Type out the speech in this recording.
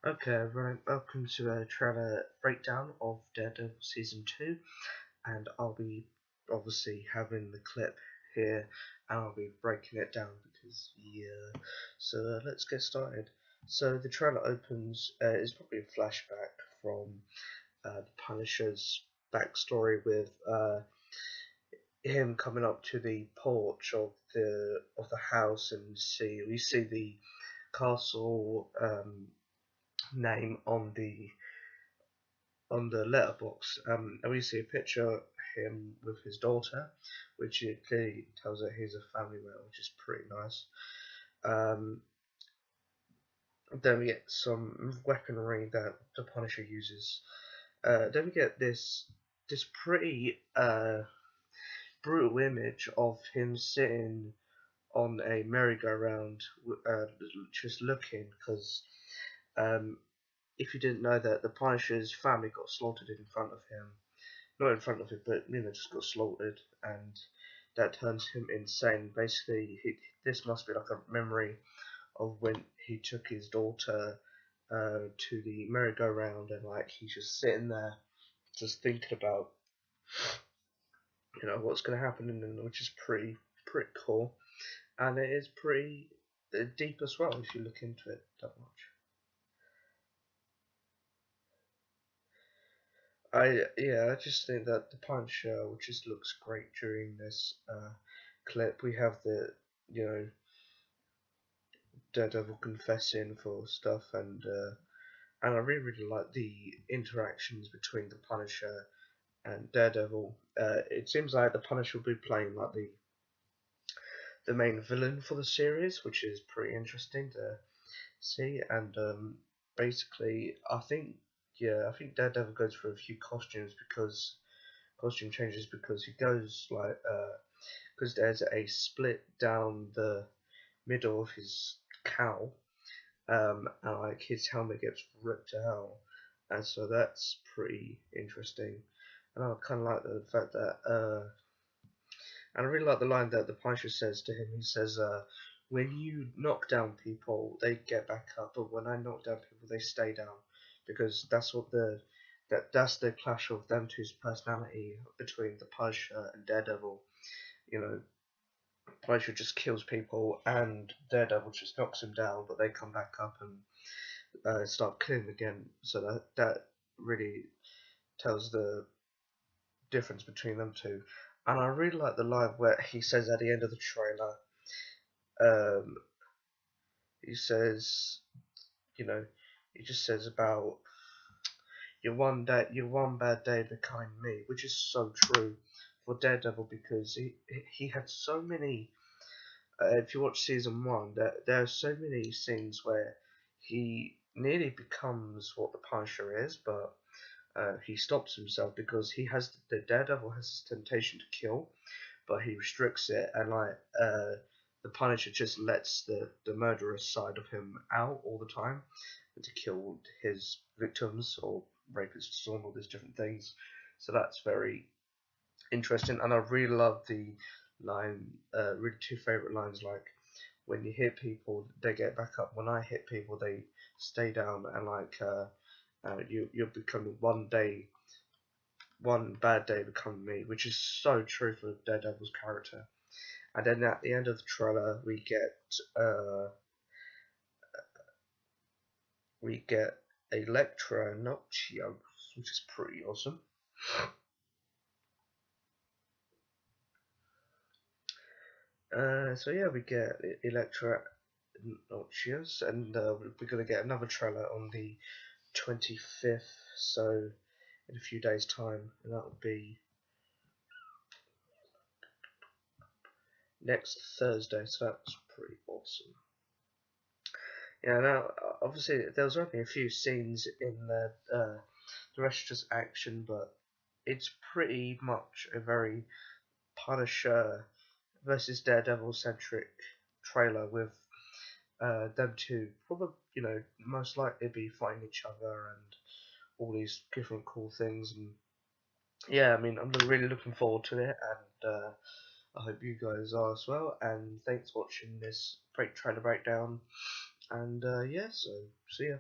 Okay, everyone, welcome to a trailer breakdown of Daredevil Season 2, and I'll be obviously having the clip here, and I'll be breaking it down because, yeah. So let's get started. So the trailer opens, is probably a flashback from the Punisher's backstory with him coming up to the porch of the house, and we see the castle name on the letterbox, and we see a picture of him with his daughter, which it clearly tells that he's a family man, which is pretty nice. Um, then we get some weaponry that the Punisher uses. Then we get this pretty brutal image of him sitting on a merry-go-round, just looking, because um, if you didn't know that the Punisher's family got slaughtered in front of him, not in front of him, but just got slaughtered, and that turns him insane. Basically, this must be like a memory of when he took his daughter to the merry-go-round, and like he's just sitting there, just thinking about what's going to happen, and which is pretty cool, and it is pretty deep as well if you look into it that much. I just think that the punch just looks great during this clip. We have the you know Daredevil confessing for stuff, and I really like the interactions between the Punisher and Daredevil. It seems like the Punisher will be playing like the main villain for the series, which is pretty interesting to see. And basically, I think Daredevil goes for a few costume changes because he goes like because there's a split down the middle of his cowl, and like his helmet gets ripped out, and so that's pretty interesting. And I kind of like the fact that, and I really like the line that the Punisher says to him. He says, "When you knock down people, they get back up, but when I knock down people, they stay down," because that's the clash of them two's personality between the Punisher and Daredevil. You know, Punisher just kills people, and Daredevil just knocks him down, but they come back up and start killing again. So that really tells the difference between them two. And I really like the line where he says at the end of the trailer, um, he says, you know, he just says about your one bad day becoming me, which is so true for Daredevil because he had so many. If you watch season one, there are so many scenes where he nearly becomes what the Punisher is, but he stops himself because the Daredevil has this temptation to kill, but he restricts it, and the Punisher just lets the murderous side of him out all the time to kill his victims or rapists and all these different things. So that's very interesting, and I really love the line. Really, two favorite lines like when you hit people, they get back up. When I hit people, they stay down, and you're becoming one bad day becoming me, which is so true for Daredevil's character. And then at the end of the trailer, we get Electro, not which is pretty awesome. So yeah, we get Electra Notchios, and we're gonna get another trailer on the 25th, so in a few days' time, and that'll be next Thursday. So that's pretty awesome. Yeah, now obviously there was only a few scenes in the rest just action, but it's pretty much a very Punisher versus Daredevil centric trailer with them two probably most likely be fighting each other and all these different cool things. And yeah, I mean, I'm really looking forward to it, and I hope you guys are as well. And thanks for watching this break trailer breakdown. And yeah, so see ya.